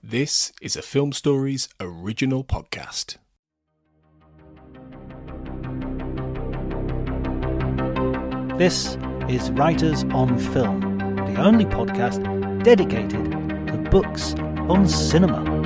This is a Film Stories original podcast. This is Writers on Film, the only podcast dedicated to books on cinema.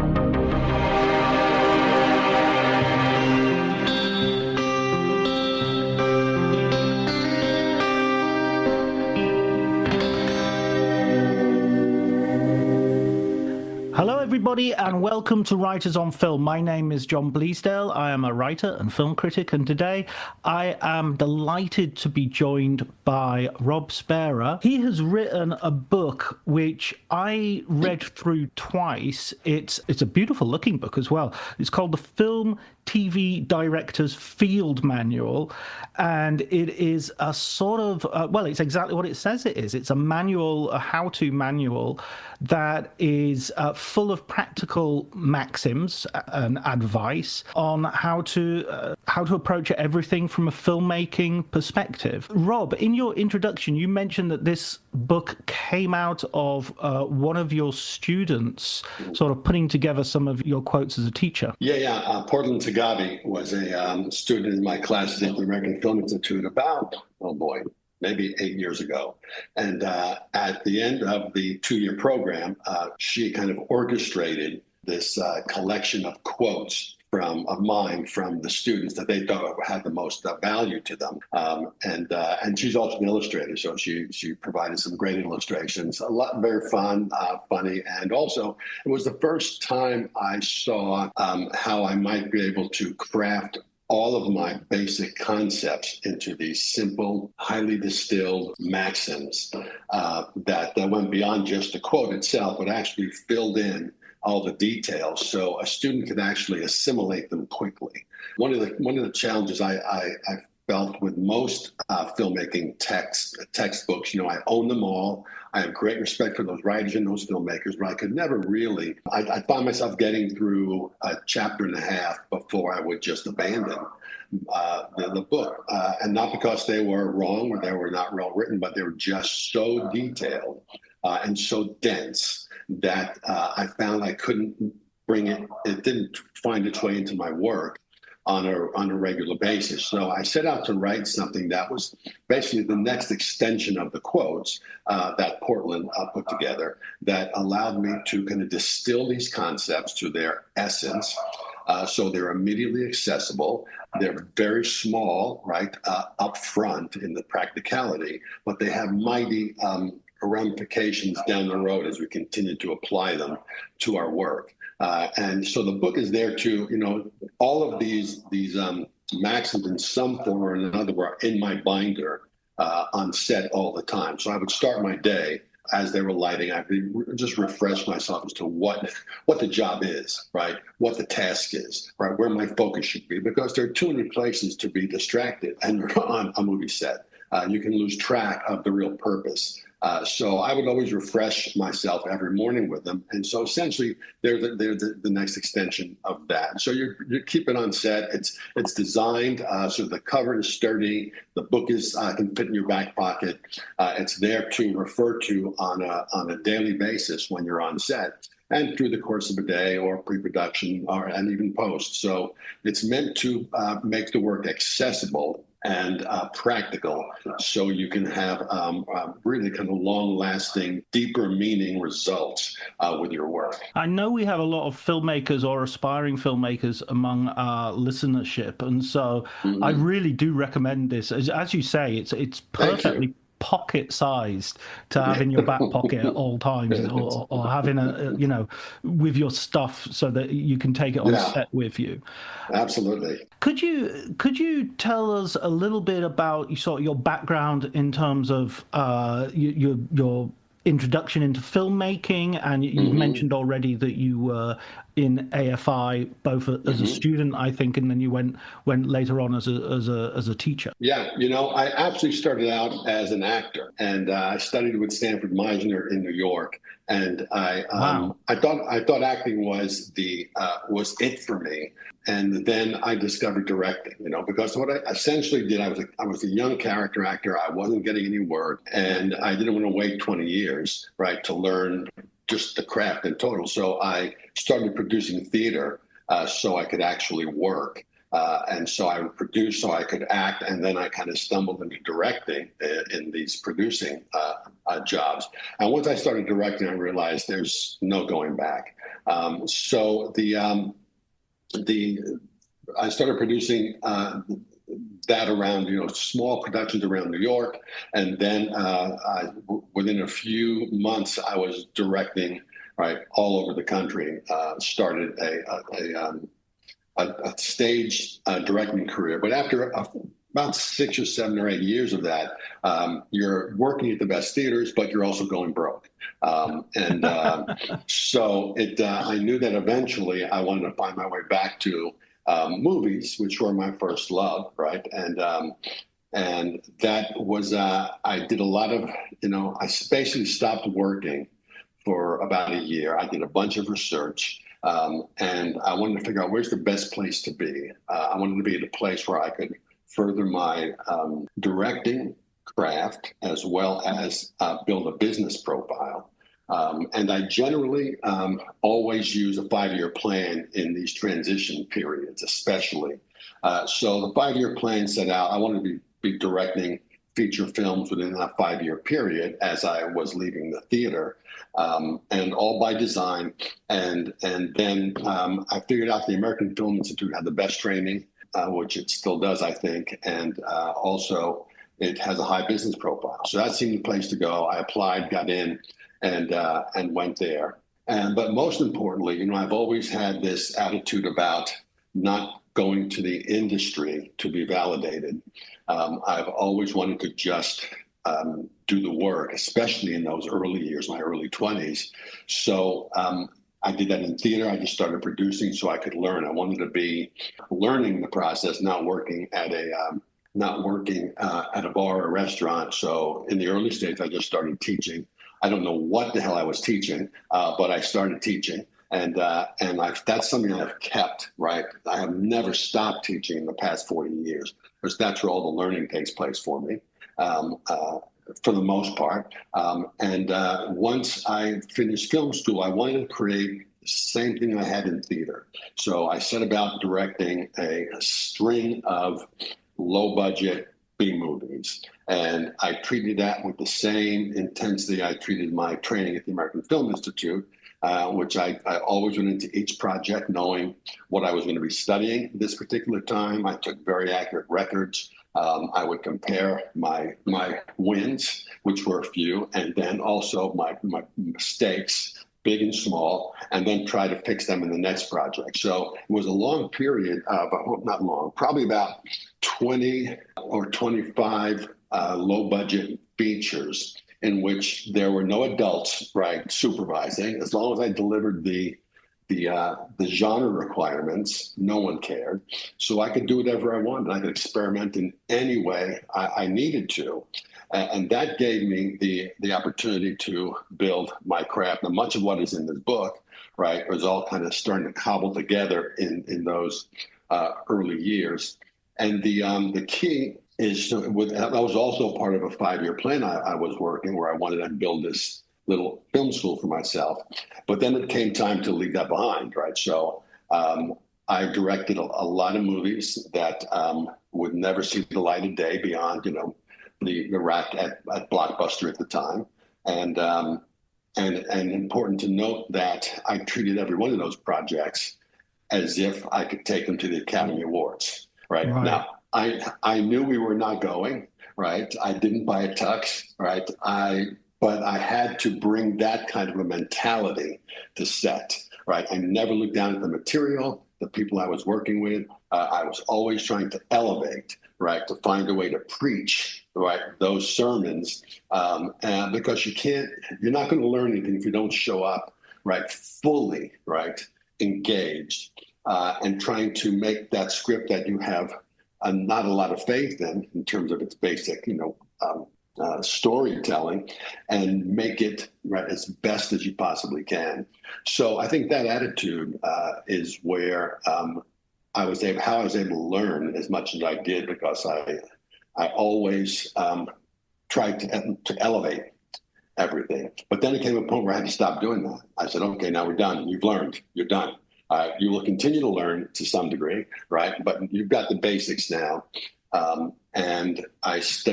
Hello everybody and welcome to Writers on Film. My name is John Bleasdale. I am a writer and film critic, and today I am delighted to be joined by Rob Spera. He has written a book which I read through twice. It's a beautiful looking book as well. It's called The Film TV Director's Field Manual, and it is a sort of, well, it's exactly what it says it is. It's a manual, a how-to manual that is full of practical maxims and advice on how to approach everything from a filmmaking perspective. Rob, in your introduction, you mentioned that this book came out of one of your students sort of putting together some of your quotes as a teacher. Yeah. Portland Tagabi was a student in my classes at the American Film Institute about, maybe 8 years ago. And at the end of the 2-year program, she kind of orchestrated this collection of quotes of mine from the students that they thought had the most value to them. And she's also an illustrator, so she provided some great illustrations, very fun, funny, and also it was the first time I saw how I might be able to craft all of my basic concepts into these simple, highly distilled maxims that went beyond just the quote itself, but actually filled in all the details so a student could actually assimilate them quickly. One of the challenges I felt with most filmmaking textbooks, I own them all. I have great respect for those writers and those filmmakers, but I could never really, I found myself getting through a chapter and a half before I would just abandon the book. And not because they were wrong or they were not well written, but they were just so detailed and so dense that I found I couldn't bring it didn't find its way into my work on a regular basis. So I set out to write something that was basically the next extension of the quotes that Portland put together that allowed me to kind of distill these concepts to their essence. So they're immediately accessible. They're very small, right, up front in the practicality, but they have mighty ramifications down the road as we continue to apply them to our work. And so the book is there to, all of these maxims in some form or another were in my binder on set all the time. So I would start my day as they were lighting. I would just refresh myself as to what the job is, right? What the task is, right? Where my focus should be, because there are too many places to be distracted and you're on a movie set. You can lose track of the real purpose. So I would always refresh myself every morning with them. And so essentially they're the next extension of that. So you keep it on set. It's designed so the cover is sturdy. The book can fit in your back pocket. It's there to refer to on a daily basis when you're on set and through the course of a day or pre-production and even post. So it's meant to make the work accessible and practical, so you can have really kind of long-lasting, deeper meaning results with your work. I know we have a lot of filmmakers or aspiring filmmakers among our listenership, and so I really do recommend this. As you say, it's perfectly pocket-sized to have in your back pocket at all times, or having with your stuff so that you can take it on set with you. Absolutely. Could you tell us a little bit about your background in terms of your introduction into filmmaking? And you mentioned already that you were in AFI both as a student, I think, and then you went later on as a teacher. Yeah, I actually started out as an actor, and I studied with Stanford Meisner in New York. And I thought acting was it for me. And then I discovered directing, because what I essentially did, I was a young character actor. I wasn't getting any work, and I didn't want to wait 20 years, right, to learn just the craft in total. So I started producing theater so I could actually work. And so I would produce so I could act, and then I kind of stumbled into directing in these producing jobs. And once I started directing, I realized there's no going back. So I started producing that around, small productions around New York, and then within a few months, I was directing all over the country. Started a stage directing career, but after about 6 or 7 or 8 years of that, you're working at the best theaters, but you're also going broke. So I knew that eventually I wanted to find my way back to movies, which were my first love, right? And that was I did a lot of, I basically stopped working for about a year. I did a bunch of research. And I wanted to figure out where's the best place to be. I wanted to be at a place where I could further my directing craft as well as build a business profile. And I generally always use a 5-year plan in these transition periods, especially. So the 5-year plan set out, I wanted to be directing feature films within that 5-year period as I was leaving the theater, and all by design. And then I figured out the American Film Institute had the best training, which it still does, I think, and also it has a high business profile. So that seemed the place to go. I applied, got in, and went there. But most importantly, I've always had this attitude about not going to the industry to be validated. I've always wanted to just do the work, especially in those early years, my early 20s. So I did that in theater. I just started producing so I could learn. I wanted to be learning the process, not working at a bar or a restaurant. So in the early stages, I just started teaching. I don't know what the hell I was teaching, but I started teaching. And that's something I've kept, right? I have never stopped teaching in the past 40 years, because that's where all the learning takes place for me, for the most part. Once I finished film school, I wanted to create the same thing I had in theater. So I set about directing a string of low-budget B movies. And I treated that with the same intensity I treated my training at the American Film Institute, which I always went into each project knowing what I was going to be studying this particular time. I took very accurate records. I would compare my wins, which were a few, and then also my mistakes, big and small, and then try to fix them in the next project. So it was a long period of, not long, probably about 20 or 25 low-budget features in which there were no adults, supervising. As long as I delivered the genre requirements, no one cared. So I could do whatever I wanted. I could experiment in any way I needed to. And that gave me the opportunity to build my craft. Now, much of what is in this book, was all kind of starting to cobble together in those early years. And the key is, that was also part of a 5-year plan I was working, where I wanted to build this little film school for myself. But then it came time to leave that behind, So I directed a lot of movies that would never see the light of day beyond, the rack at Blockbuster at the time. And important to note that I treated every one of those projects as if I could take them to the Academy Awards, right? Now, I knew we were not going, I didn't buy a tux, but I had to bring that kind of a mentality to set, I never looked down at the material, the people I was working with. I was always trying to elevate, to find a way to preach, those sermons, and because you're not going to learn anything if you don't show up, fully, engaged, and trying to make that script that you have not a lot of faith in terms of its basic, storytelling, and make it as best as you possibly can. So I think that attitude is where I was able to learn as much as I did, because I always tried to elevate everything. But then it came a point where I had to stop doing that. I said, okay, now we're done. You've learned. You're done. You will continue to learn to some degree, right? But you've got the basics now. And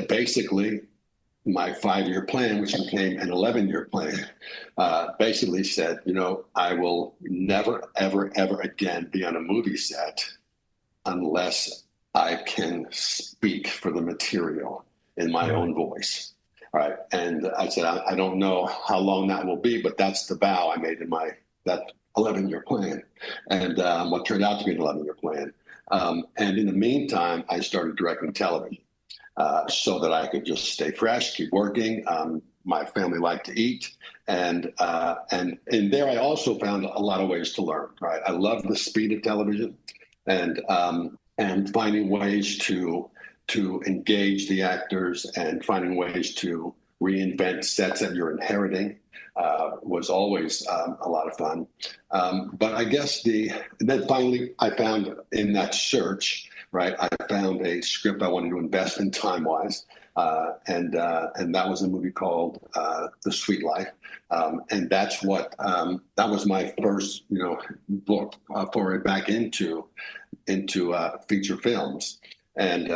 basically, my 5-year plan, which became an 11-year plan, basically said, I will never, ever, ever again be on a movie set unless I can speak for the material in my own voice. All right. And I said, I don't know how long that will be, but that's the vow I made in that 11-year plan. And what turned out to be an 11-year plan. And in the meantime, I started directing television so that I could just stay fresh, keep working. My family liked to eat. And there I also found a lot of ways to learn. Right. I love the speed of television and finding ways to engage the actors and finding ways to reinvent sets that you're inheriting was always a lot of fun. But I guess then finally I found in that search, right, I found a script I wanted to invest in time-wise. And that was a movie called The Sweet Life. And that's that was my first, book foray back into feature films. And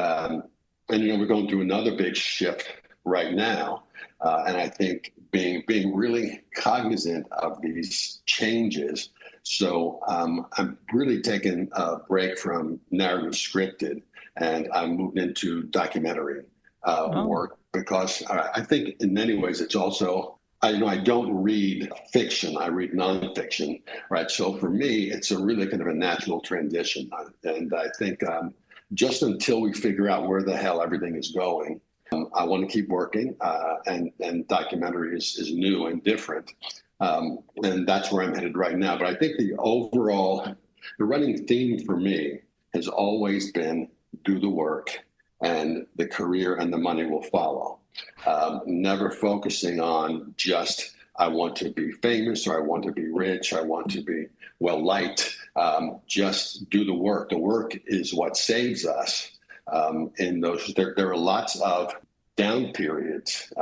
we're going through another big shift right now. And I think being really cognizant of these changes. So I'm really taking a break from narrative scripted, and I moved into documentary work because I think in many ways it's also, I don't read fiction, I read nonfiction, right? So for me, it's a really kind of a natural transition. And I think just until we figure out where the hell everything is going, I want to keep working, and documentary is new and different. And that's where I'm headed right now. But I think the running theme for me has always been do the work and the career and the money will follow. Never focusing on just, I want to be famous or I want to be rich, I want to be well-liked. Just do the work. The work is what saves us. There are lots of down periods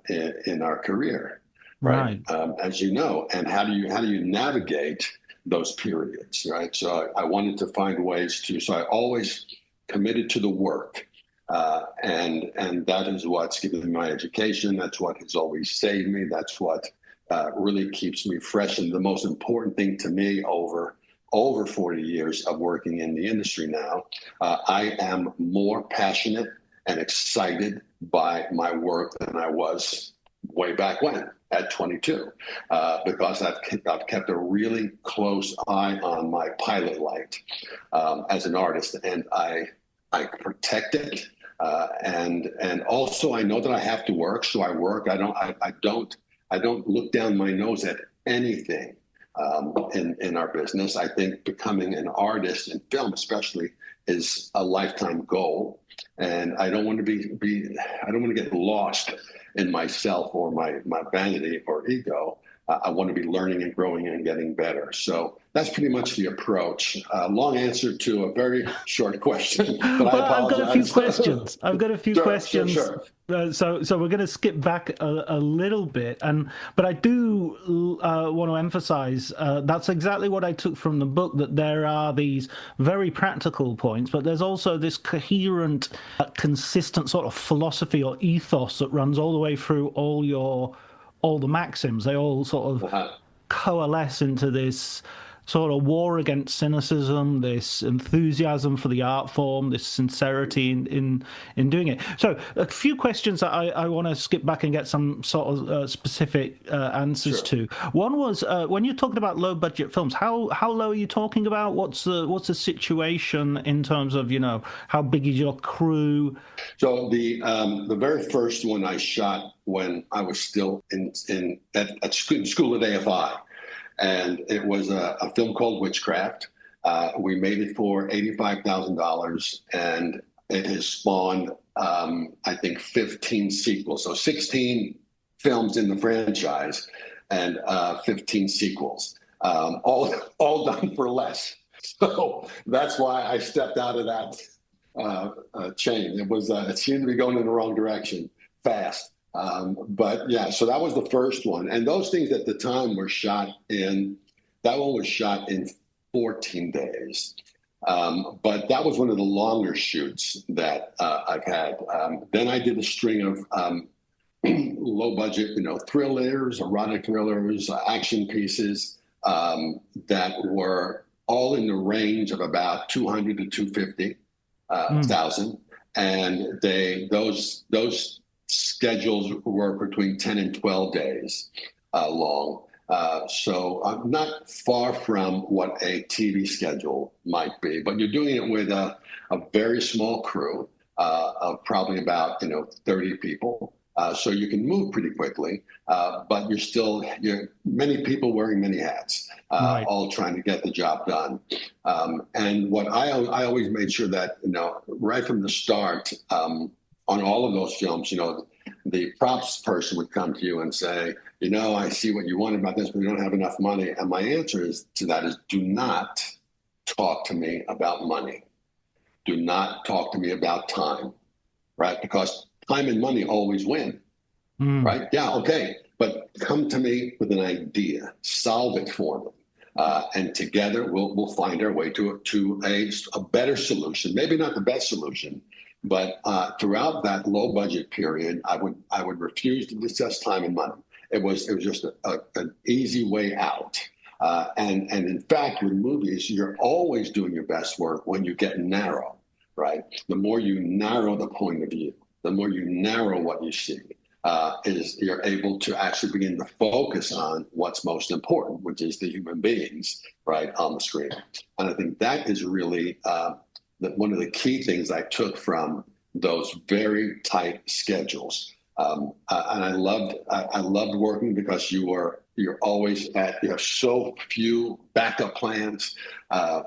in our career, right? As you know, and how do you navigate those periods, right? So I wanted to find ways so I always committed to the work, and that is what's given me my education. That's what has always saved me. That's what really keeps me fresh. And the most important thing to me over 40 years of working in the industry now, I am more passionate and excited by my work than I was way back when at 22, because I've kept a really close eye on my pilot light as an artist, and I protect it, and also I know that I have to work, so I work. I don't look down my nose at anything. In our business, I think becoming an artist in film, especially, is a lifetime goal, and I don't want to I don't want to get lost in myself or my vanity or ego. I want to be learning and growing and getting better. So that's pretty much the approach. Long answer to a very short question, but I apologize. I've got a few questions. Sure. So we're going to skip back a little bit, but I do want to emphasize that's exactly what I took from the book, that there are these very practical points, but there's also this coherent, consistent sort of philosophy or ethos that runs all the way through all the maxims. They all sort of coalesce into this sort of war against cynicism, this enthusiasm for the art form, this sincerity in doing it. So a few questions that I want to skip back and get some sort of specific answers to. One was when you're talking about low budget films, how low are you talking about? What's the situation in terms of, how big is your crew? So the very first one I shot when I was still at school at AFI. And it was a film called Witchcraft. We made it for $85,000, and it has spawned, I think, 15 sequels. So 16 films in the franchise and 15 sequels, all done for less. So that's why I stepped out of that chain. It seemed to be going in the wrong direction fast. But yeah, so that was the first one. And those things at the time were that one was shot in 14 days. But that was one of the longer shoots that I've had. Then I did a string of low budget, thrillers, erotic thrillers, action pieces that were all in the range of about 200 to 250,000. And those schedules were between 10 and 12 days long. So I'm not far from what a TV schedule might be, but you're doing it with a very small crew of probably about 30 people. So you can move pretty quickly, but you're many people wearing many hats, Right. all trying to get the job done. And what I always made sure that right from the start on all of those films, the props person would come to you and say, I see what you want about this, but we don't have enough money. And my answer to that is, do not talk to me about money. Do not talk to me about time, right? Because time and money always win, right? Yeah, okay. But come to me with an idea, solve it for me. And together we'll find our way to a better solution. Maybe not the best solution, but throughout that low budget period, I would refuse to discuss time and money. It was just an easy way out. And in fact, with movies, you're always doing your best work when you get narrow, right? The more you narrow the point of view, the more you narrow what you see, is you're able to actually begin to focus on what's most important, which is the human beings, right, on the screen. And I think that is really one of the key things I took from those very tight schedules. And I loved working because you're always you have so few backup plans.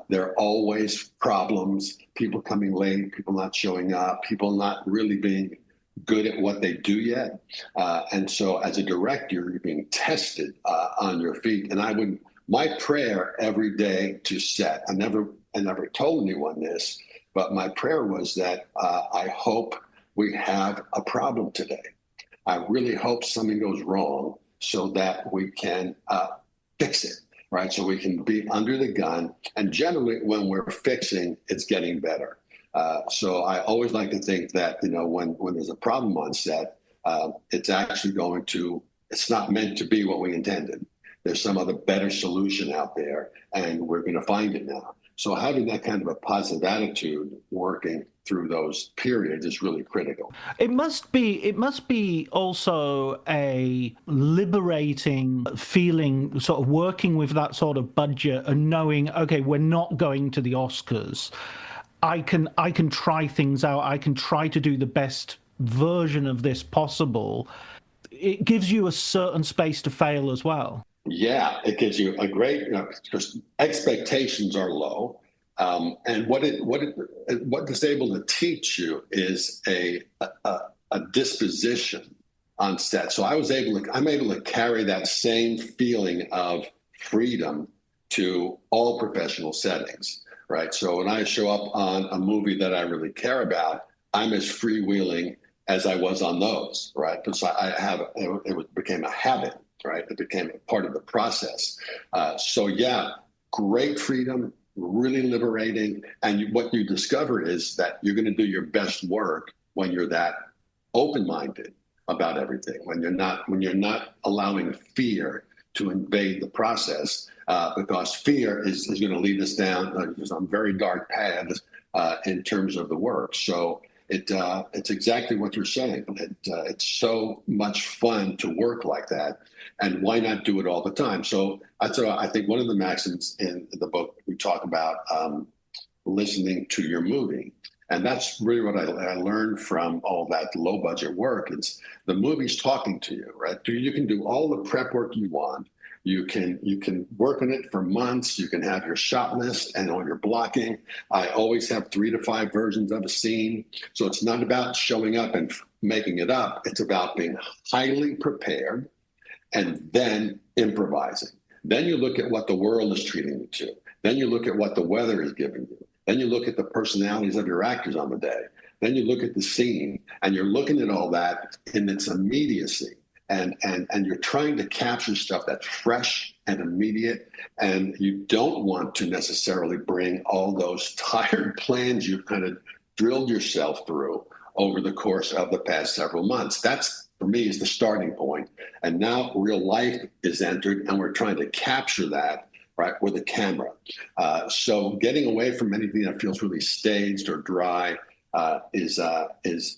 There are always problems, people coming late, people not showing up, people not really being good at what they do yet. And so as a director, you're being tested on your feet. And my prayer every day to set, I never told anyone this, but my prayer was that I hope we have a problem today. I really hope something goes wrong so that we can fix it, right? So we can be under the gun. And generally, when we're fixing, it's getting better. So I always like to think that, when there's a problem on set, it's not meant to be what we intended. There's some other better solution out there, and we're going to find it now. So having that kind of a positive attitude working through those periods is really critical. It must be also a liberating feeling, sort of working with that sort of budget and knowing, okay, we're not going to the Oscars. I can try things out. I can try to do the best version of this possible. It gives you a certain space to fail as well. Yeah, it gives you a great, because expectations are low. And what it's able to teach you is a disposition on set. So I'm able to carry that same feeling of freedom to all professional settings, right? So when I show up on a movie that I really care about, I'm as freewheeling as I was on those, right? Because it became a habit, right? It became a part of the process. So yeah, great freedom, really liberating. And what you discover is that you're going to do your best work when you're that open-minded about everything, when you're not allowing fear to invade the process, because fear is going to lead us down some very dark paths in terms of the work. So it's exactly what you're saying. It's so much fun to work like that, and why not do it all the time? So I think one of the maxims in the book, we talk about listening to your movie. And that's really what I learned from all that low budget work. It's the movie's talking to you, right? You can do all the prep work you want. You can work on it for months. You can have your shot list and all your blocking. I always have 3 to 5 versions of a scene. So it's not about showing up and making it up. It's about being highly prepared and then improvising. Then you look at what the world is treating you to. Then you look at what the weather is giving you. Then you look at the personalities of your actors on the day. Then you look at the scene, and you're looking at all that in its immediacy. And you're trying to capture stuff that's fresh and immediate, and you don't want to necessarily bring all those tired plans you've kind of drilled yourself through over the course of the past several months. That's, for me, is the starting point. And now real life is entered, and we're trying to capture that, right, with a camera. So getting away from anything that feels really staged or dry is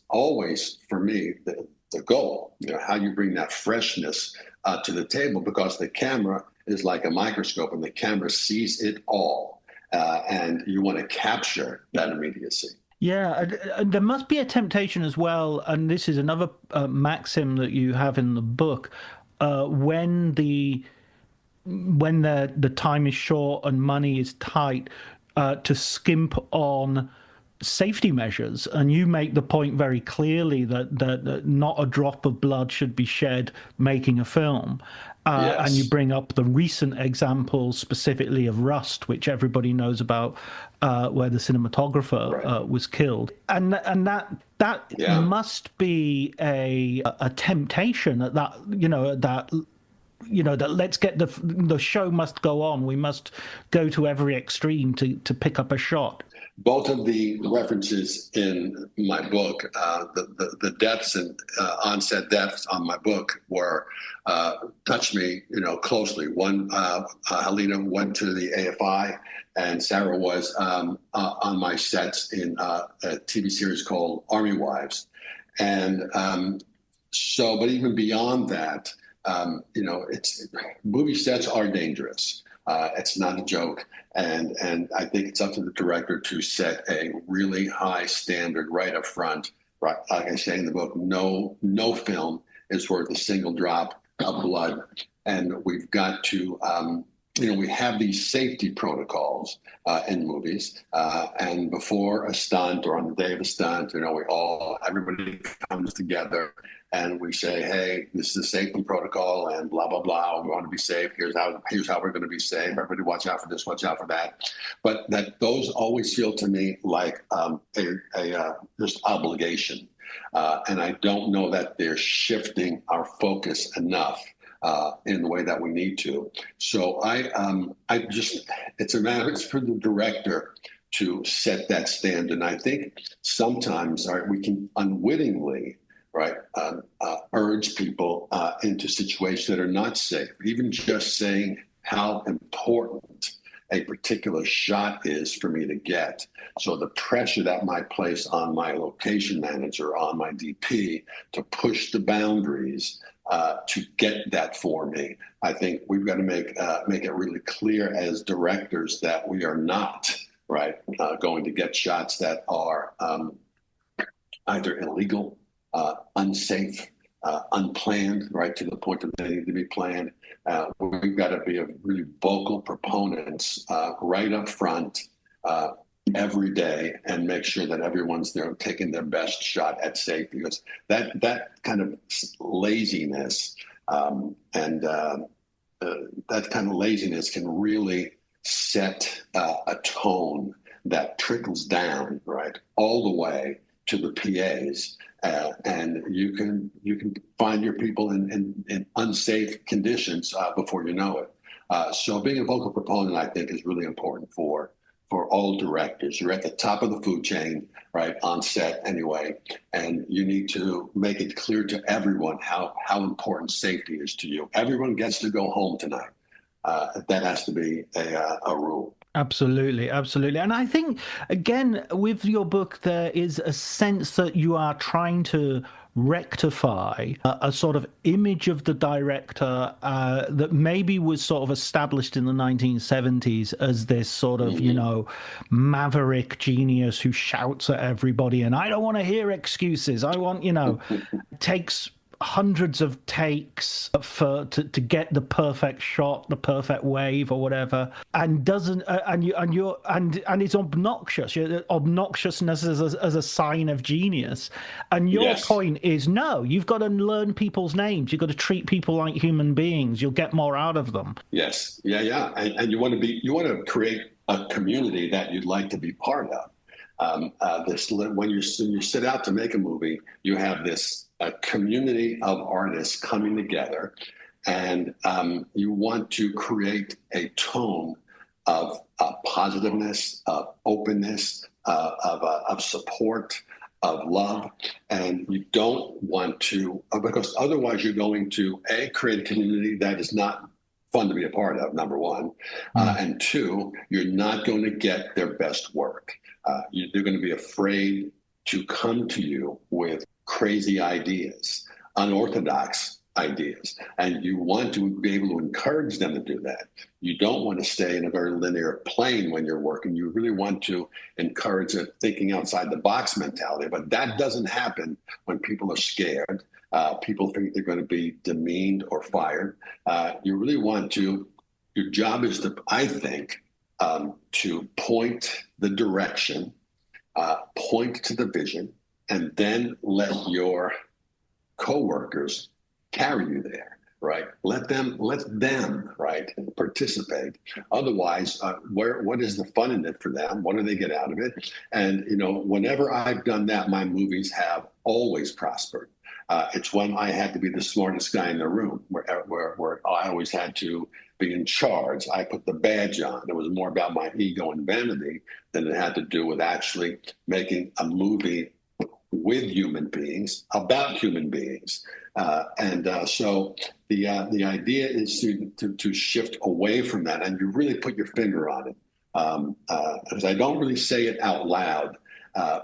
always, for me, the goal. How you bring that freshness to the table, because the camera is like a microscope, and the camera sees it all, and you want to capture that immediacy. Yeah, and there must be a temptation as well, and this is another maxim that you have in the book, when the time is short and money is tight, to skimp on safety measures. And you make the point very clearly that not a drop of blood should be shed making a film. Yes. And you bring up the recent examples specifically of Rust, which everybody knows about, where the cinematographer was killed. And that must be a temptation at that, that let's get the show must go on. We must go to every extreme to pick up a shot. Both of the references in my book, the deaths and onset deaths on my book were touched me, closely. One, Helena went to the AFI, and Sarah was on my sets in a TV series called Army Wives, and but even beyond that, it's movie sets are dangerous. It's not a joke. And I think it's up to the director to set a really high standard right up front. Right, like I say in the book, no film is worth a single drop of blood. And we've got to, we have these safety protocols in movies. And before a stunt or on the day of a stunt, everybody comes together and we say, hey, this is a safety protocol and blah, blah, blah. We want to be safe. Here's how we're going to be safe. Everybody watch out for this, watch out for that. But that those always feel to me like a just obligation. And I don't know that they're shifting our focus enough in the way that we need to. So it's for the director to set that standard. And I think sometimes we can unwittingly urge people into situations that are not safe. Even just saying how important a particular shot is for me to get. So the pressure that might place on my location manager, on my DP, to push the boundaries to get that for me. I think we've got to make it really clear as directors that we are not going to get shots that are either illegal, unsafe, unplanned, to the point that they need to be planned. We've got to be a really vocal proponents right up front every day and make sure that everyone's there taking their best shot at safety, because that kind of laziness that kind of laziness can really set a tone that trickles down all the way to the PAs, and you can find your people in unsafe conditions before you know it. So being a vocal proponent, I think, is really important for all directors. You're at the top of the food chain, on set anyway, and you need to make it clear to everyone how important safety is to you. Everyone gets to go home tonight. That has to be a rule. Absolutely, absolutely. And I think, again, with your book, there is a sense that you are trying to rectify a sort of image of the director that maybe was sort of established in the 1970s as this sort of, maverick genius who shouts at everybody, and I don't want to hear excuses. I want, takes hundreds of takes to get the perfect shot, the perfect wave or whatever, and doesn't and it's obnoxious. Obnoxiousness as a sign of genius. And your point is, no, you've got to learn people's names. You've got to treat people like human beings. You'll get more out of them. Yes, yeah, and you want to create a community that you'd like to be part of. When you set out to make a movie, you have this a community of artists coming together, and you want to create a tone of positiveness, of openness, of support, of love, and you don't want to, because otherwise you're going to create a community that is not fun to be a part of, number one, and two, you're not going to get their best work. They're going to be afraid to come to you with crazy ideas, unorthodox ideas, and you want to be able to encourage them to do that. You don't want to stay in a very linear plane when you're working. You really want to encourage a thinking outside the box mentality, but that doesn't happen when people are scared. People think they're going to be demeaned or fired. You really want to, your job is to, I think, to point the direction, point to the vision, and then let your coworkers carry you there, right? Let them, right, participate. Otherwise, what is the fun in it for them? What do they get out of it? And, whenever I've done that, my movies have always prospered. It's when I had to be the smartest guy in the room, where I always had to be in charge. I put the badge on. It was more about my ego and vanity than it had to do with actually making a movie with human beings, about human beings. So the idea is to shift away from that, and you really put your finger on it. Because I don't really say it out loud,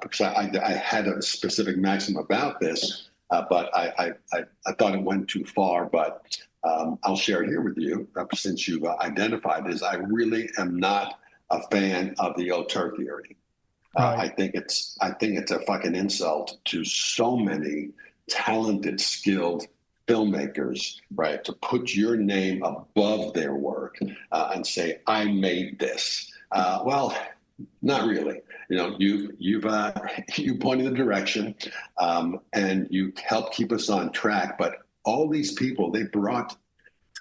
because I had a specific maxim about this, but I thought it went too far. But I'll share it here with you, since you've identified this. I really am not a fan of the auteur theory. Right. I think it's a fucking insult to so many talented, skilled filmmakers, right, to put your name above their work and say, I made this. Well, not really. You pointed the direction, and you helped keep us on track. But all these people, they brought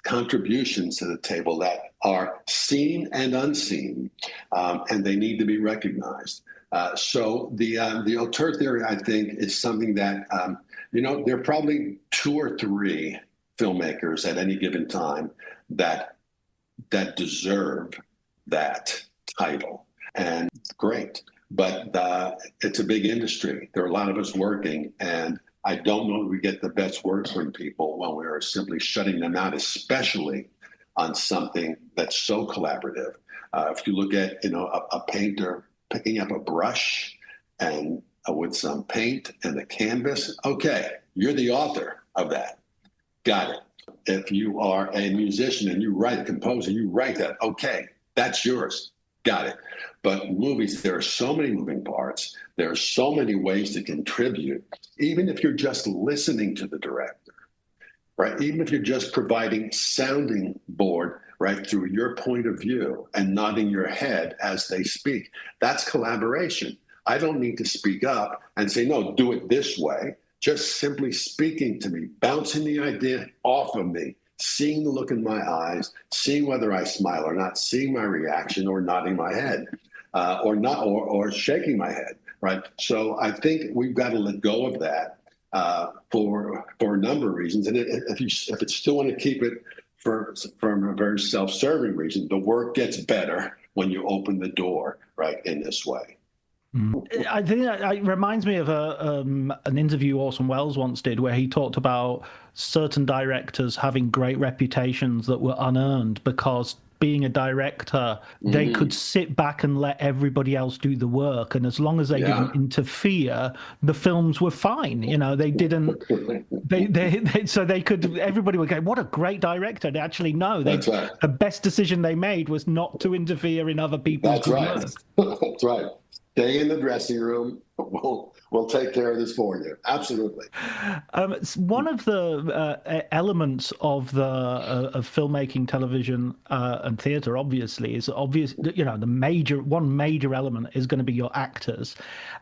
contributions to the table that are seen and unseen, and they need to be recognized. So the auteur theory, I think, is something that, there are probably 2 or 3 filmmakers at any given time that deserve that title. And great. But it's a big industry. There are a lot of us working, and I don't know if we get the best work from people when we're simply shutting them out, especially on something that's so collaborative. If you look at, a painter picking up a brush and with some paint and a canvas, okay, you're the author of that. Got it. If you are a musician and you write, a composer, you write that, okay, that's yours. Got it. But movies, there are so many moving parts. There are so many ways to contribute, even if you're just listening to the director, right? Even if you're just providing sounding board, right, through your point of view and nodding your head as they speak. That's collaboration. I don't need to speak up and say, no, do it this way. Just simply speaking to me, bouncing the idea off of me, seeing the look in my eyes, seeing whether I smile or not, seeing my reaction, or nodding my head, or shaking my head, right? So I think we've got to let go of that for a number of reasons. And if you still want to keep it from a very self-serving reason, the work gets better when you open the door, right, in this way. I think it reminds me of an interview Orson Welles once did, where he talked about certain directors having great reputations that were unearned because being a director, they could sit back and let everybody else do the work, and as long as they didn't interfere, the films were fine. They didn't. So they could. Everybody would go, "What a great director!" They actually no. The best decision they made was not to interfere in other people's work. That's right. Stay in the dressing room. We'll take care of this for you. Absolutely. One of the elements of filmmaking, television, and theatre, obviously, is obvious. One major element is going to be your actors.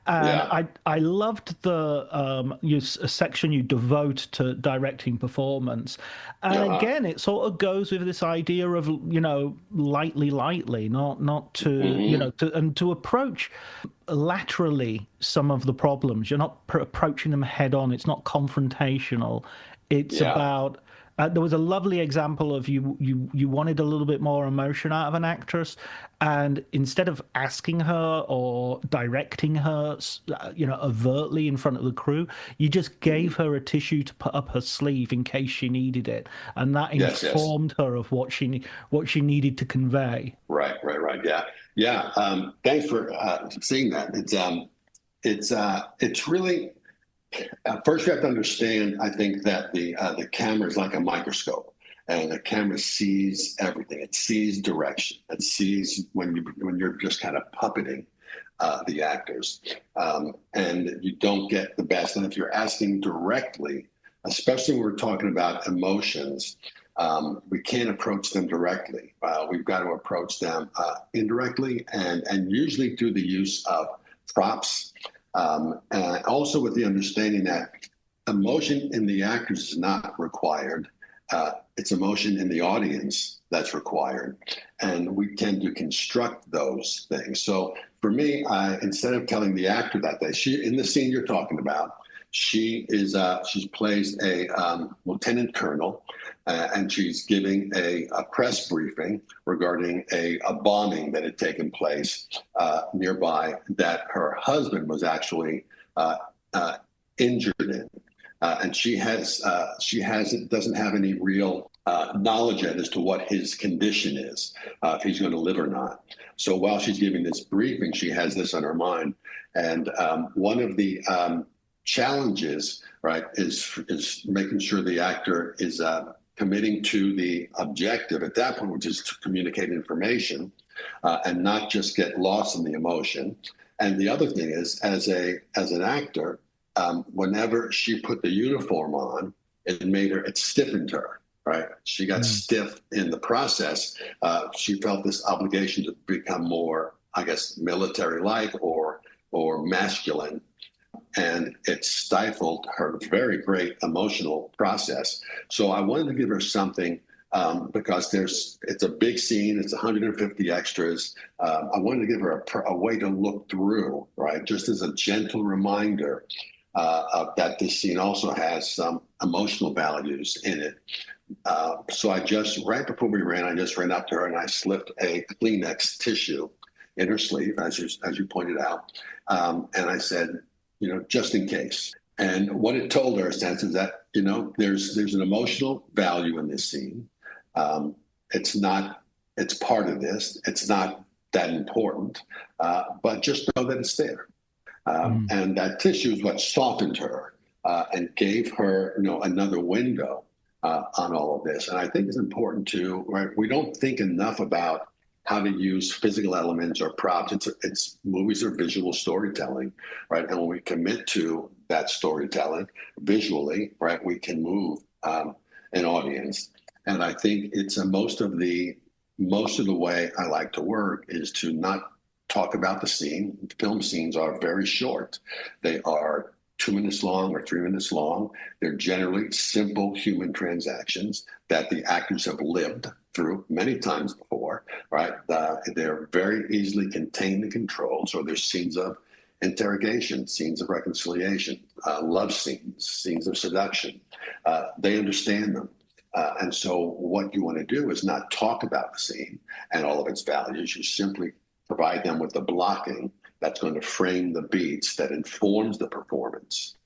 And I loved the section you devote to directing performance. And again, it sort of goes with this idea of lightly, not to to approach laterally some of the problems. You're not approaching them head on. It's not confrontational. It's about. There was a lovely example of you wanted a little bit more emotion out of an actress, and instead of asking her or directing her, overtly in front of the crew, you just gave her a tissue to put up her sleeve in case she needed it, and that informed her of what she needed to convey. Right. Yeah. Thanks for seeing that. It's really. First, you have to understand, I think, that the camera is like a microscope, and the camera sees everything. It sees direction. It sees when you're just kind of puppeting the actors, and you don't get the best. And if you're asking directly, especially when we're talking about emotions, we can't approach them directly. We've got to approach them indirectly, and usually through the use of props. And also with the understanding that emotion in the actors is not required. It's emotion in the audience that's required. And we tend to construct those things. So for me, instead of telling the actor that in the scene you're talking about, she plays a lieutenant colonel, and she's giving a press briefing regarding a bombing that had taken place nearby that her husband was actually injured in, and she doesn't have any real knowledge yet as to what his condition is, if he's going to live or not. So while she's giving this briefing, she has this on her mind, and one of the challenges, right, is making sure the actor is committing to the objective at that point, which is to communicate information and not just get lost in the emotion. And the other thing is, as an actor, whenever she put the uniform on, it stiffened her, right? She got stiff in the process. She felt this obligation to become more, I guess, military-like or masculine. And it stifled her very great emotional process. So I wanted to give her something because it's a big scene. It's 150 extras. I wanted to give her a way to look through, right? Just as a gentle reminder that this scene also has some emotional values in it. So right before we ran, I just ran up to her and I slipped a Kleenex tissue in her sleeve, as you pointed out. And I said, just in case. And what it told her, in a sense, is that, there's an emotional value in this scene. It's part of this. It's not that important, but just know that it's there. And that tissue is what softened her and gave her, another window on all of this. And I think it's important too, right? We don't think enough about how to use physical elements or props. It's movies are visual storytelling, right? And when we commit to that storytelling visually, right, we can move an audience. And I think it's most of the way I like to work is to not talk about the scene. Film scenes are very short. They are 2 minutes long or 3 minutes long. They're generally simple human transactions that the actors have lived through many times before, right? They're very easily contained and controlled. So there's scenes of interrogation, scenes of reconciliation, love scenes of seduction. They understand them. And so what you want to do is not talk about the scene and all of its values. You simply provide them with the blocking that's going to frame the beats that informs the performance.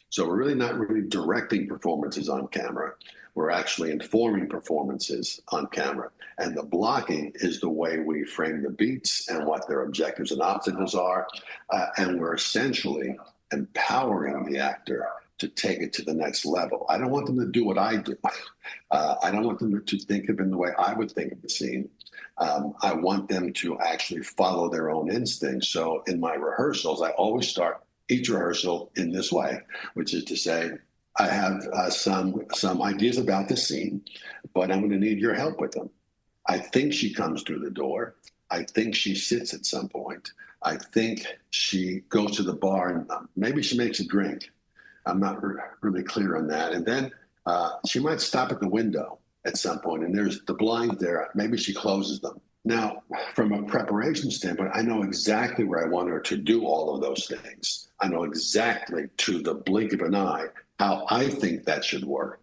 So we're really not directing performances on camera. We're actually informing performances on camera. And the blocking is the way we frame the beats and what their objectives and obstacles are. And we're essentially empowering the actor to take it to the next level. I don't want them to do what I do. I don't want them to think of it in the way I would think of the scene. I want them to actually follow their own instincts. So in my rehearsals, I always start each rehearsal in this way, which is to say, I have some ideas about the scene, but I'm going to need your help with them. I think she comes through the door. I think she sits at some point. I think she goes to the bar and maybe she makes a drink. I'm not really clear on that. And then she might stop at the window at some point, and there's the blinds there. Maybe she closes them. Now, from a preparation standpoint, I know exactly where I want her to do all of those things. I know exactly to the blink of an eye how I think that should work.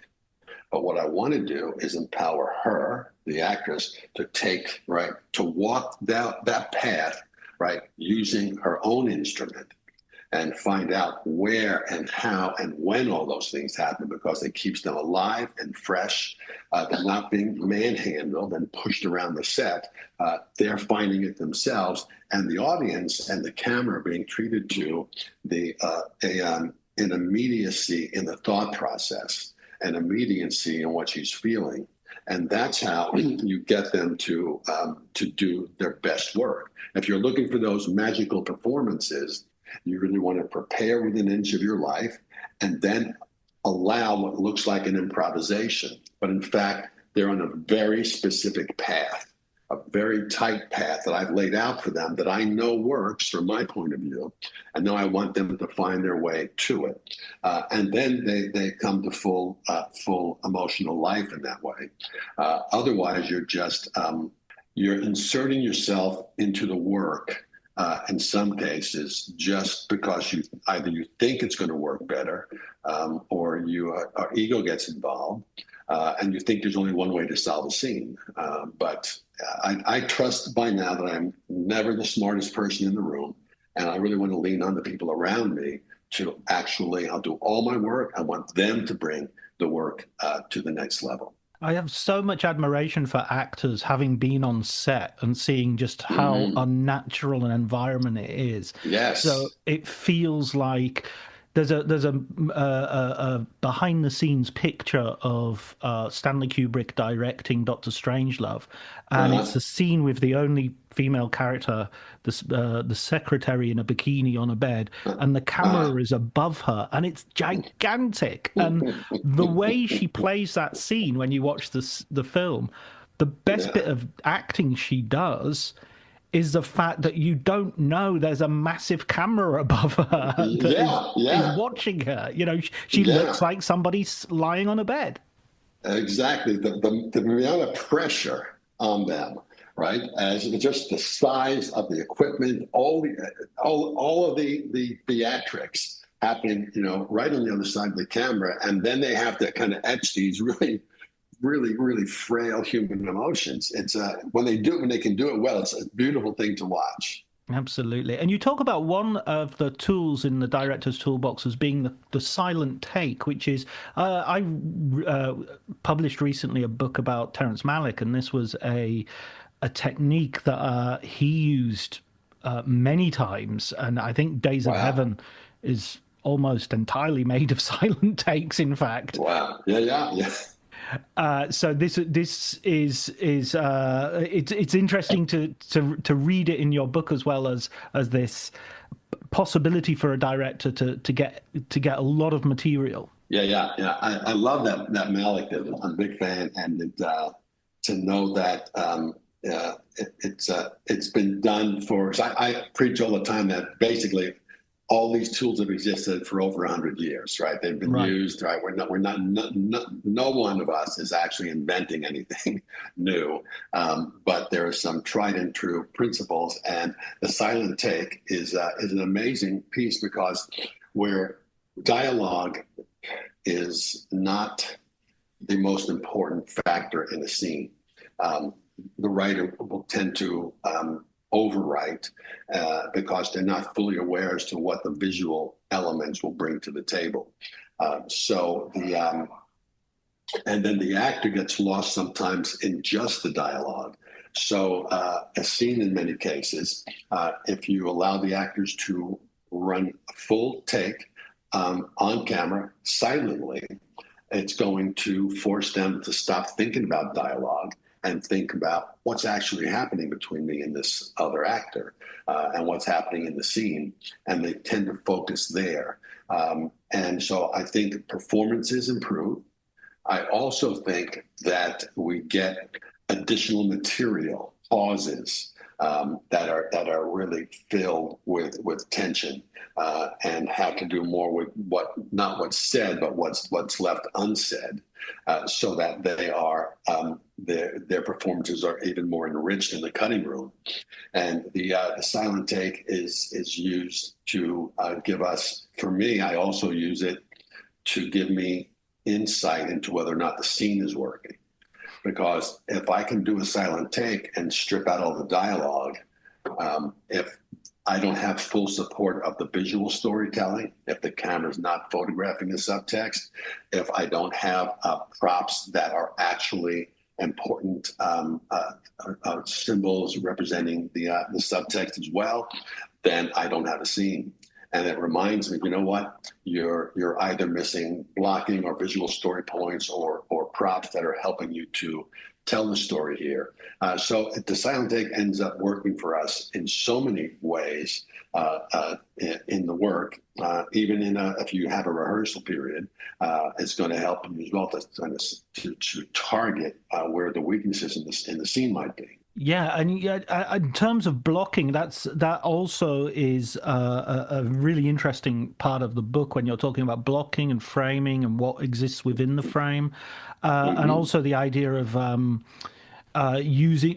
But what I want to do is empower her, the actress, to walk that path, right, using her own instrument and find out where and how and when all those things happen because it keeps them alive and fresh. They're not being manhandled and pushed around the set. They're finding it themselves, and the audience and the camera being treated to an immediacy in the thought process, an immediacy in what she's feeling. And that's how you get them to do their best work. If you're looking for those magical performances, you really want to prepare within an inch of your life and then allow what looks like an improvisation. But in fact, they're on a very specific path, a very tight path that I've laid out for them that I know works from my point of view. And now I want them to find their way to it. And then they come to full emotional life in that way. Otherwise, you're inserting yourself into the work in some cases, just because you think it's going to work better, or our ego gets involved, and you think there's only one way to solve a scene. But I trust by now that I'm never the smartest person in the room, and I really want to lean on the people around me to I'll do all my work. I want them to bring the work to the next level. I have so much admiration for actors having been on set and seeing just how unnatural an environment it is. Yes. So it feels like there's a behind the scenes picture of Stanley Kubrick directing Dr. Strangelove, and it's a scene with the only female character, the secretary in a bikini on a bed, and the camera is above her, and it's gigantic. And the way she plays that scene when you watch the film, the best bit of acting she does is the fact that you don't know there's a massive camera above her that is watching her. You know, she looks like somebody's lying on a bed. Exactly. The amount of pressure on them, right? As just the size of the equipment, all of the theatrics happening, right on the other side of the camera. And then they have to kind of etch these really frail human emotions. It's when they can do it well, it's a beautiful thing to watch. Absolutely. And you talk about one of the tools in the director's toolbox as being the silent take, which is, I published recently a book about Terrence Malick, and this was a technique that he used many times. And I think Days of Heaven is almost entirely made of silent takes, in fact. Wow. Yeah. So this is it's interesting to read it in your book as well as this possibility for a director to get a lot of material. Yeah. I love that Malick did. I'm a big fan, and to know that it's been done for. I preach all the time that basically all these tools have existed for over 100 years, right? They've been used, right? No one of us is actually inventing anything new, but there are some tried and true principles, and the silent take is an amazing piece because where dialogue is not the most important factor in a scene, the writer will tend to overwrite because they're not fully aware as to what the visual elements will bring to the table. And then the actor gets lost sometimes in just the dialogue. So a scene in many cases, if you allow the actors to run a full take on camera silently, it's going to force them to stop thinking about dialogue and think about what's actually happening between me and this other actor and what's happening in the scene. And they tend to focus there. And so I think performances improve. I also think that we get additional material, pauses, that are really filled with tension, and have to do more with not what's said, but what's left unsaid, so that their performances are even more enriched in the cutting room. And the silent take is used to give us. For me, I also use it to give me insight into whether or not the scene is working. Because if I can do a silent take and strip out all the dialogue, if I don't have full support of the visual storytelling, if the camera's not photographing the subtext, if I don't have props that are actually important symbols representing the subtext as well, then I don't have a scene. And it reminds me, you know what? You're either missing blocking or visual story points or props that are helping you to tell the story here. So the silent take ends up working for us in so many ways in the work. Even if you have a rehearsal period, it's going to help you as well to target where the weaknesses in the scene might be. Yeah, and in terms of blocking, that also is a really interesting part of the book when you're talking about blocking and framing and what exists within the frame, and also the idea of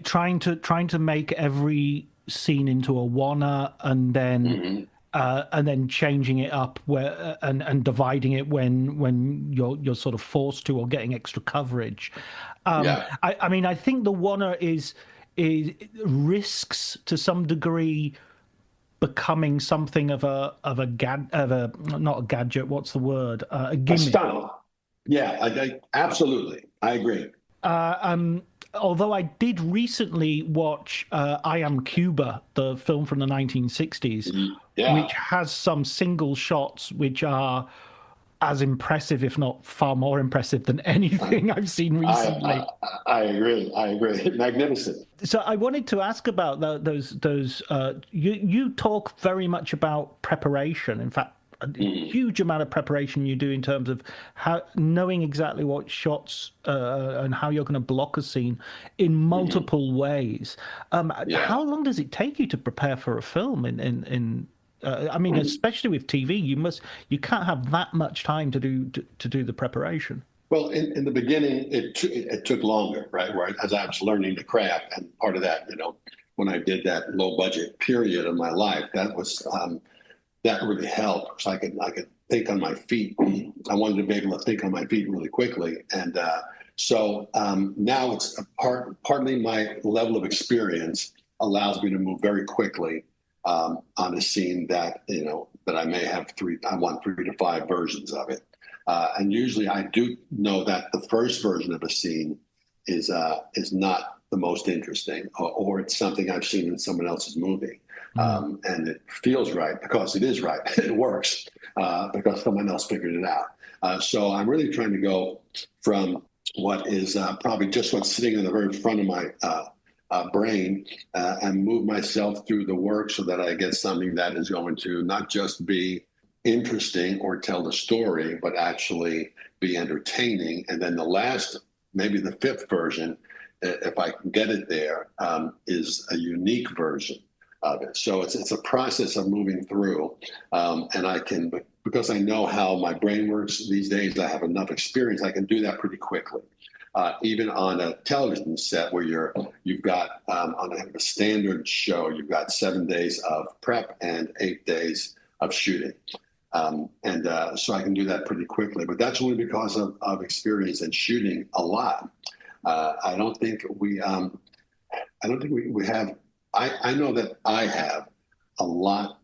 trying to make every scene into a oneer, and then changing it up and dividing it when you're sort of forced to, or getting extra coverage. I mean, I think the oneer is risks to some degree becoming something of a not a gadget. What's the word? A gimmick. A style. Yeah, I absolutely. I agree. Although I did recently watch I Am Cuba, the film from the 1960s, which has some single shots which are as impressive, if not far more impressive, than anything I've seen recently. I agree. Magnificent. So I wanted to ask about those. You talk very much about preparation. In fact, a huge amount of preparation you do in terms of knowing exactly what shots and how you're going to block a scene in multiple ways. How long does it take you to prepare for a film? I mean, especially with TV, you can't have that much time to do the preparation. Well, in the beginning, it took longer, right? Where as I was learning the craft, and part of that, when I did that low budget period of my life, that was that really helped. So I could think on my feet. I wanted to be able to think on my feet really quickly, and so now it's partly my level of experience allows me to move very quickly on a scene that that I may have I want 3 to 5 versions of it, and usually I do know that the first version of a scene is not the most interesting, or it's something I've seen in someone else's movie, and it feels right because it is right. It works because someone else figured it out. So I'm really trying to go from what is probably just what's sitting in the very front of my brain and move myself through the work so that I get something that is going to not just be interesting or tell the story, but actually be entertaining. And then the last, maybe the 5th version, if I can get it there, is a unique version of it. So it's a process of moving through, and I can, because I know how my brain works these days, I have enough experience, I can do that pretty quickly. Even on a television set where you've got on a standard show, you've got 7 days of prep and 8 days of shooting, and so I can do that pretty quickly. But that's only because of experience and shooting a lot. I don't think we have. I know that I have a lot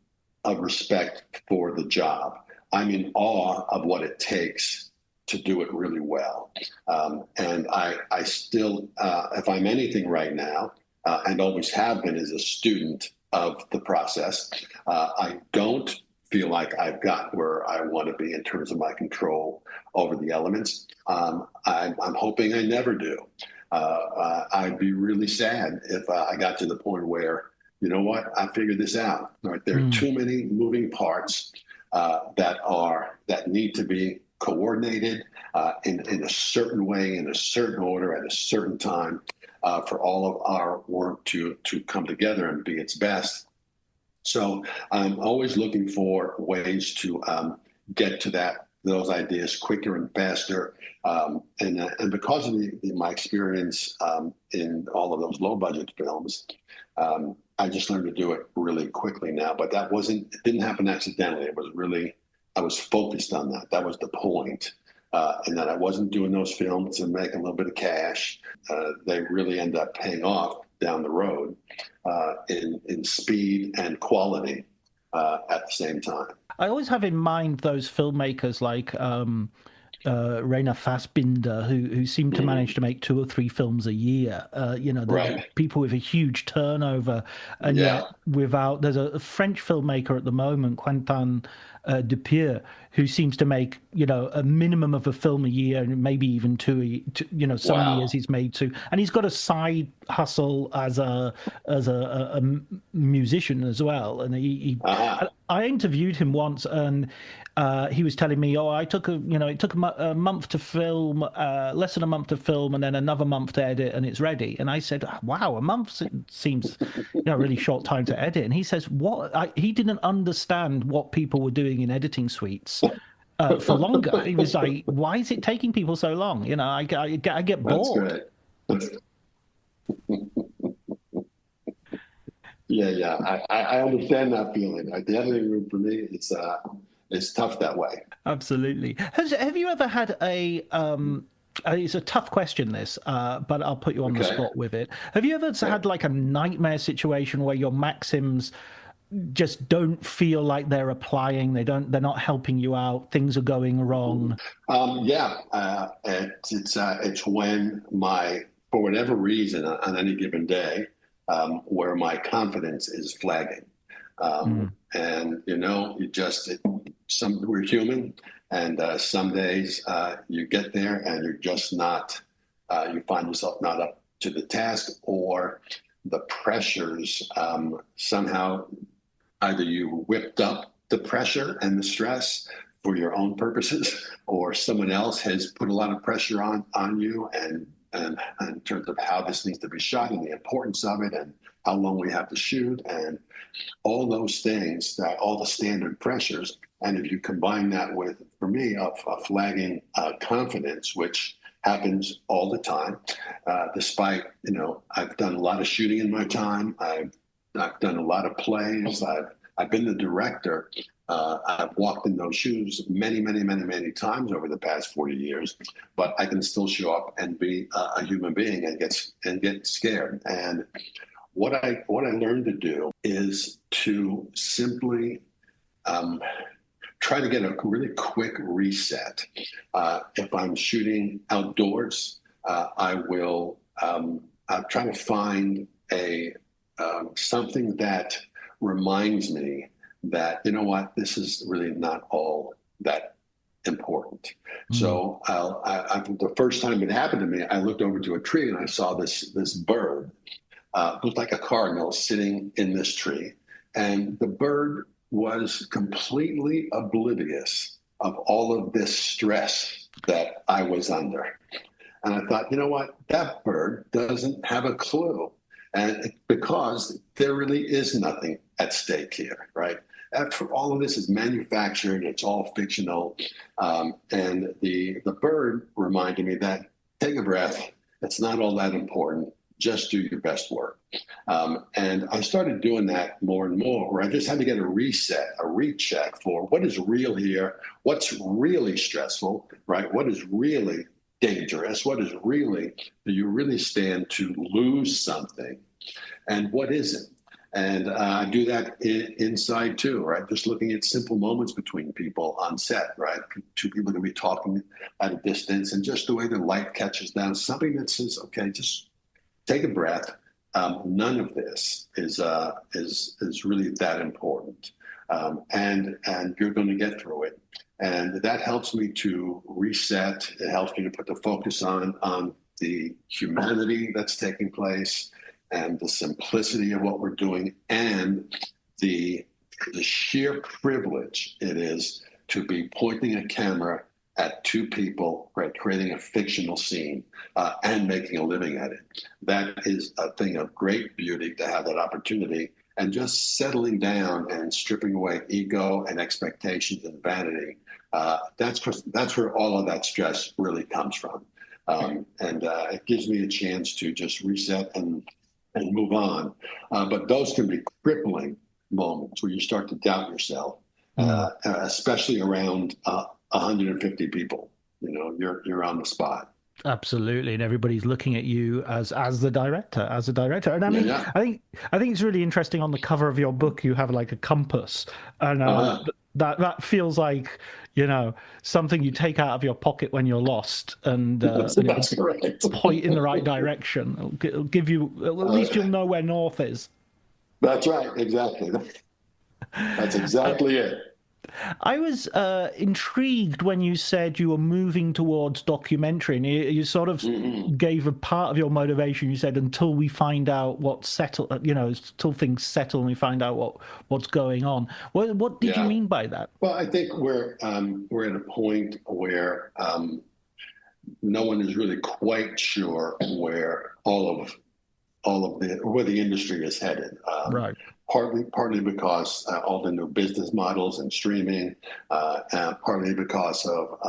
of respect for the job. I'm in awe of what it takes to do it really well. And I still, if I'm anything right now, and always have been as a student of the process, I don't feel like I've got where I want to be in terms of my control over the elements. I'm hoping I never do. I'd be really sad if I got to the point where, you know what, I figured this out. Right? There are too many moving parts that need to be coordinated in a certain way, in a certain order, at a certain time. for all of our work to come together and be its best. So I'm always looking for ways to get to those ideas quicker and faster. And because of my experience in all of those low budget films, I just learned to do it really quickly now. But it didn't happen accidentally. It was really, I was focused on that. That was the point. And that I wasn't doing those films to make a little bit of cash. They really end up paying off down the road in speed and quality at the same time. I always have in mind those filmmakers like Rainer Fassbinder, who seem to manage to make 2 or 3 films a year. People with a huge turnover, and yet there's a French filmmaker at the moment, Quentin Dupieux, who seems to make a minimum of a film a year, and maybe even 2. Some years he's made 2, and he's got a side hustle as a musician as well. And I interviewed him once, and he was telling me, it took a month to film, less than a month to film, and then another month to edit, and it's ready. And I said, wow, a month seems a really short time to edit. And he says, he didn't understand what people were doing in editing suites for longer. He was like, why is it taking people so long? I get bored. That's great. Yeah. I understand that feeling. Like, the editing room for me, it's tough that way. Absolutely. Have you ever had it's a tough question, this, but I'll put you on the spot with it. Have you ever had like a nightmare situation where your maxims just don't feel like they're applying? They're not helping you out. Things are going wrong. It's when for whatever reason on any given day, where my confidence is flagging. And we're human, and some days you get there and you're just not, you find yourself not up to the task, or the pressures somehow, either you whipped up the pressure and the stress for your own purposes, or someone else has put a lot of pressure on you, and in terms of how this needs to be shot and the importance of it and how long we have to shoot and all those things, all the standard pressures. And if you combine that with, for me, a flagging confidence, which happens all the time, despite, I've done a lot of shooting in my time. I've done a lot of plays. I've been the director. I've walked in those shoes many, many, many, many times over the past 40 years, but I can still show up and be a human being and get scared. And what I learned to do is to simply try to get a really quick reset. If I'm shooting outdoors, I'll try to find something that reminds me that, this is really not all that important. So the first time it happened to me, I looked over to a tree and I saw this bird, looked like a cardinal sitting in this tree. And the bird was completely oblivious of all of this stress that I was under. And I thought, that bird doesn't have a clue. And because there really is nothing at stake here, right? After all of this is manufactured, it's all fictional. And the bird reminded me that, take a breath. It's not all that important. Just do your best work. And I started doing that more and more, where I just had to get a reset, a recheck for what is real here, what's really stressful, right? What is really dangerous? What is really, do you really stand to lose something? And what isn't? And I do that inside too, right? Just looking at simple moments between people on set, right? Two people can be talking at a distance, and just the way the light catches down, something that says, okay, just take a breath. None of this is really that important, and you're going to get through it. And that helps me to reset. It helps me to put the focus on the humanity that's taking place, and the simplicity of what we're doing, and the sheer privilege it is to be pointing a camera at two people, right, creating a fictional scene and making a living at it. That is a thing of great beauty to have that opportunity, and just settling down and stripping away ego and expectations and vanity. That's where all of that stress really comes from. And it gives me a chance to just reset and move on. But those can be crippling moments where you start to doubt yourself, especially around 150 people. You know, you're on the spot. Absolutely, and everybody's looking at you as the director, And I mean, Yeah. I think it's really interesting. On the cover of your book, you have like a compass, and that feels like, you know, something you take out of your pocket when you're lost, and That's correct. point in the right direction. It'll give you, at least you'll know where north is. That's right. Exactly. That's exactly it. I was intrigued when you said you were moving towards documentary, and you sort of gave a part of your motivation. You said, until we find out what's settled, you know, until things settle and we find out what's going on. What did you mean by that? Well, I think we're at a point where no one is really quite sure where where the industry is headed. Right. Partly because all the new business models and streaming, and partly because of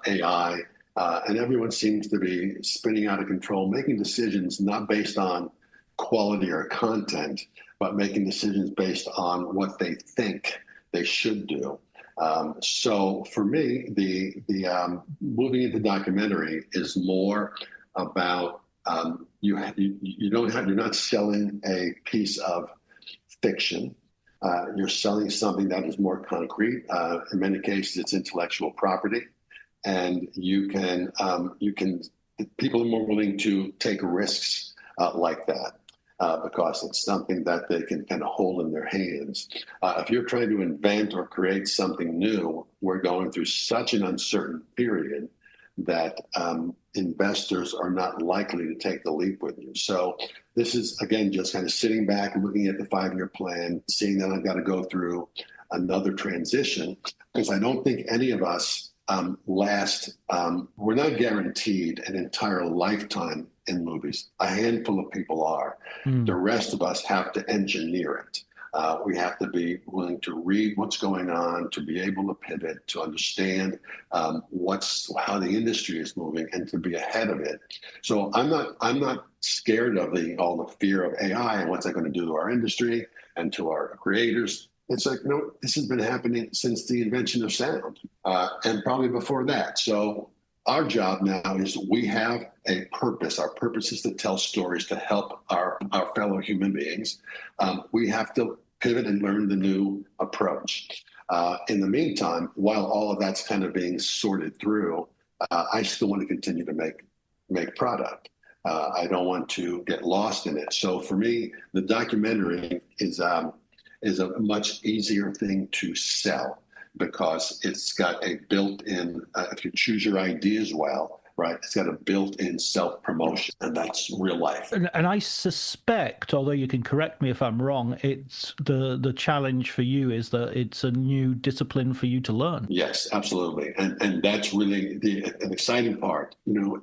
AI, and everyone seems to be spinning out of control, making decisions not based on quality or content, but making decisions based on what they think they should do. So for me, the moving into documentary is more about you're not selling a piece of fiction. You're selling something that is more concrete. In many cases, it's intellectual property, and people are more willing to take risks like that because it's something that they can kind of hold in their hands. If you're trying to invent or create something new, we're going through such an uncertain period that investors are not likely to take the leap with you. So this is, again, just kind of sitting back and looking at the 5-year plan, seeing that I've got to go through another transition, because I don't think any of us we're not guaranteed an entire lifetime in movies. A handful of people are. The rest of us have to engineer it. We have to be willing to read what's going on, to be able to pivot, to understand how the industry is moving, and to be ahead of it. So I'm not scared of all the fear of AI and what's that going to do to our industry and to our creators. It's like, no, this has been happening since the invention of sound, and probably before that. So our job now is we have a purpose. Our purpose is to tell stories to help our fellow human beings. We have to pivot and learn the new approach. In the meantime, while all of that's kind of being sorted through, I still want to continue to make product. I don't want to get lost in it. So for me, the documentary is a much easier thing to sell, because it's got a built-in, if you choose your ideas well, right, it's got a built-in self-promotion, and that's real life. And I suspect, although you can correct me if I'm wrong, it's the challenge for you is that it's a new discipline for you to learn. Yes, absolutely, and that's really an exciting part. You know,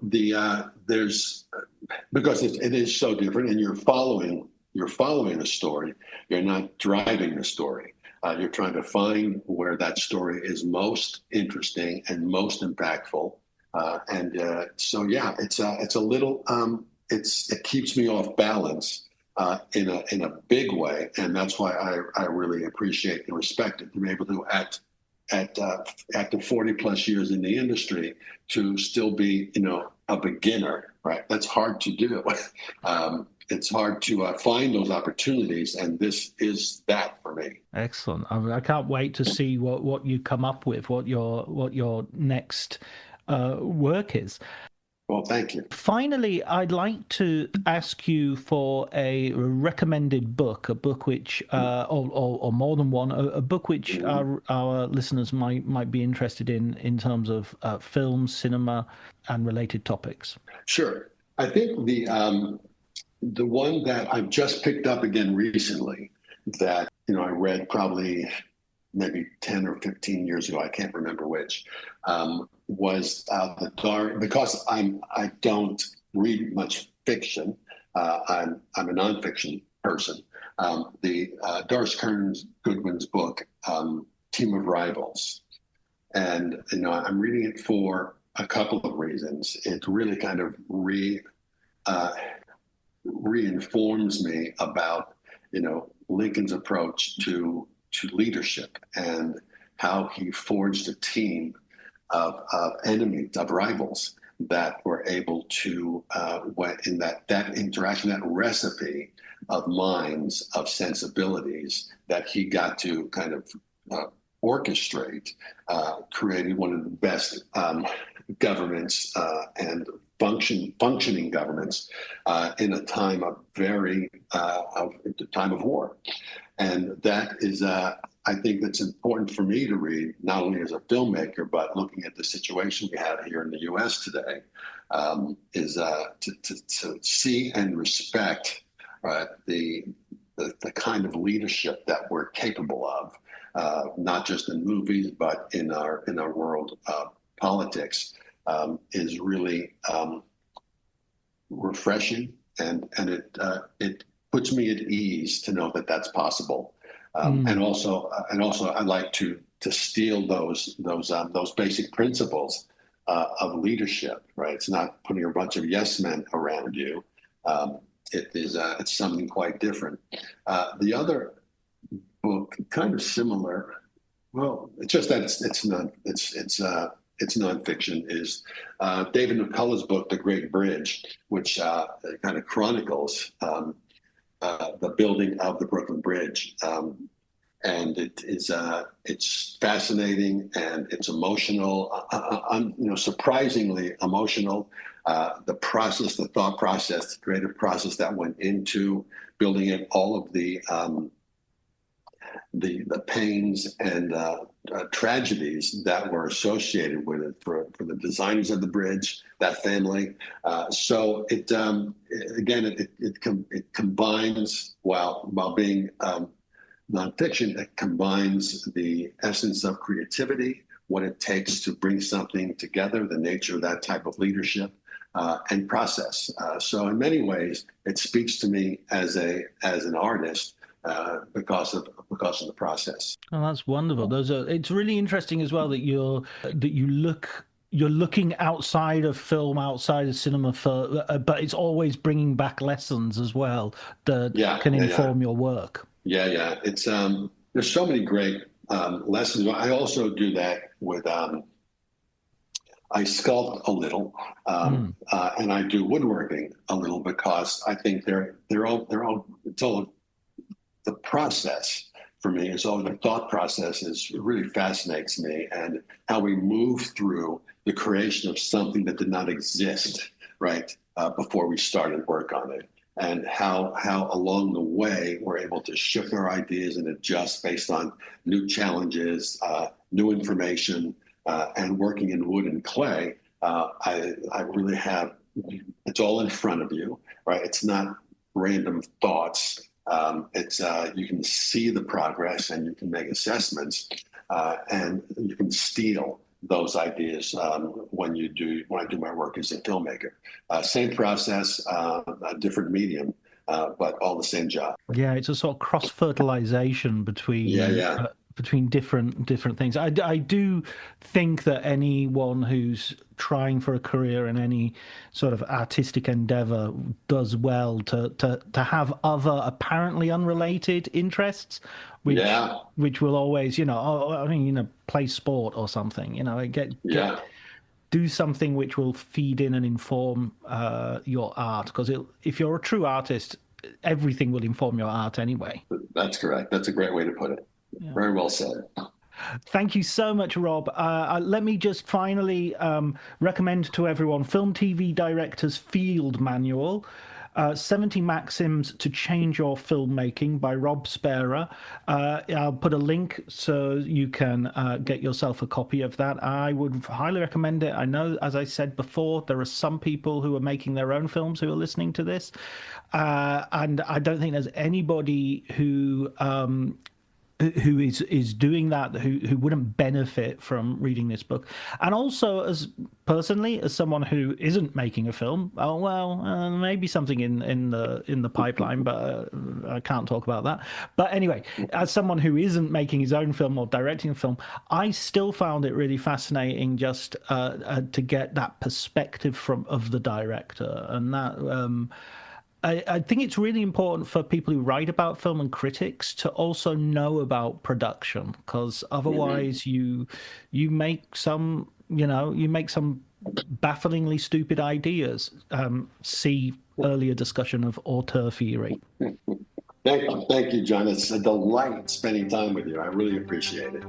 because it is so different, and you're following a story. You're not driving the story. You're trying to find where that story is most interesting and most impactful. So yeah, it's a little it keeps me off balance in a big way, and that's why I really appreciate and respect it to be able to after 40 plus years in the industry to still be, you know, a beginner, right? That's hard to do. It's hard to find those opportunities, and this is that for me. Excellent. I can't wait to see what you come up with, what your next work is. Well, thank you. Finally, I'd like to ask you for a recommended book, a book which, or more than one, a book which our listeners might be interested in terms of film, cinema, and related topics. Sure. I think the one that I've just picked up again recently, that, you know, I read probably maybe 10 or 15 years ago, I can't remember which, was the dark, because I don't read much fiction. I'm a nonfiction person. The Doris Kearns Goodwin's book, Team of Rivals. And, I'm reading it for a couple of reasons. It really kind of reinforms me about, Lincoln's approach to leadership and how he forged a team of enemies, of rivals that were able to, in that interaction, that recipe of minds, of sensibilities that he got to kind of orchestrate, created one of the best governments and functioning governments in a time of time of war. And that is, I think that's important for me to read, not only as a filmmaker, but looking at the situation we have here in the U.S. today, is to see and respect the kind of leadership that we're capable of, not just in movies, but in our world politics, is really refreshing, and it puts me at ease to know that that's possible. And also, I like to steal those basic principles of leadership. Right, it's not putting a bunch of yes men around you. It's something quite different. The other book, kind of similar. Well, it's just that it's nonfiction, is David McCullough's book, The Great Bridge, which kind of chronicles the building of the Brooklyn Bridge. And it's fascinating, and it's emotional, surprisingly emotional. The thought process, the creative process that went into building it, all of the pains and tragedies that were associated with it for the designers of the bridge, that family. So it combines, while being nonfiction, it combines the essence of creativity, what it takes to bring something together, the nature of that type of leadership, and process. So in many ways, it speaks to me as an artist. Because of the process. Oh, that's wonderful. It's really interesting as well that you're looking outside of film, outside of cinema, but it's always bringing back lessons as well that can inform your work. Yeah. It's there's so many great lessons. I also do that with I sculpt a little, and I do woodworking a little, because I think it's all. The process for me is all the thought process really fascinates me, and how we move through the creation of something that did not exist before we started work on it, and how along the way we're able to shift our ideas and adjust based on new challenges, new information, and working in wood and clay. I really have, it's all in front of you, right? It's not random thoughts. It's you can see the progress, and you can make assessments, and you can steal those ideas when I do my work as a filmmaker. Same process, a different medium, but all the same job. Yeah, it's a sort of cross-fertilization between different things. I do think that anyone who's trying for a career in any sort of artistic endeavor does well to have other apparently unrelated interests, which will always, play sport or something, do something which will feed in and inform your art. Because if you're a true artist, everything will inform your art anyway. That's correct. That's a great way to put it. Yeah. Very well said. Thank you so much, Rob. Let me just finally recommend to everyone Film TV Director's Field Manual, 70 Maxims to Change Your Filmmaking by Rob Spera. I'll put a link so you can get yourself a copy of that. I would highly recommend it. I know, as I said before, there are some people who are making their own films who are listening to this. And I don't think there's anybody who who is doing that, who wouldn't benefit from reading this book. And also, as personally, as someone who isn't making a film, maybe something in the pipeline, but I can't talk about that. But anyway, as someone who isn't making his own film or directing a film, I still found it really fascinating just to get that perspective of the director. And that I think it's really important for people who write about film and critics to also know about production, because otherwise you make some bafflingly stupid ideas. See earlier discussion of auteur theory. Thank you, John. It's a delight spending time with you. I really appreciate it.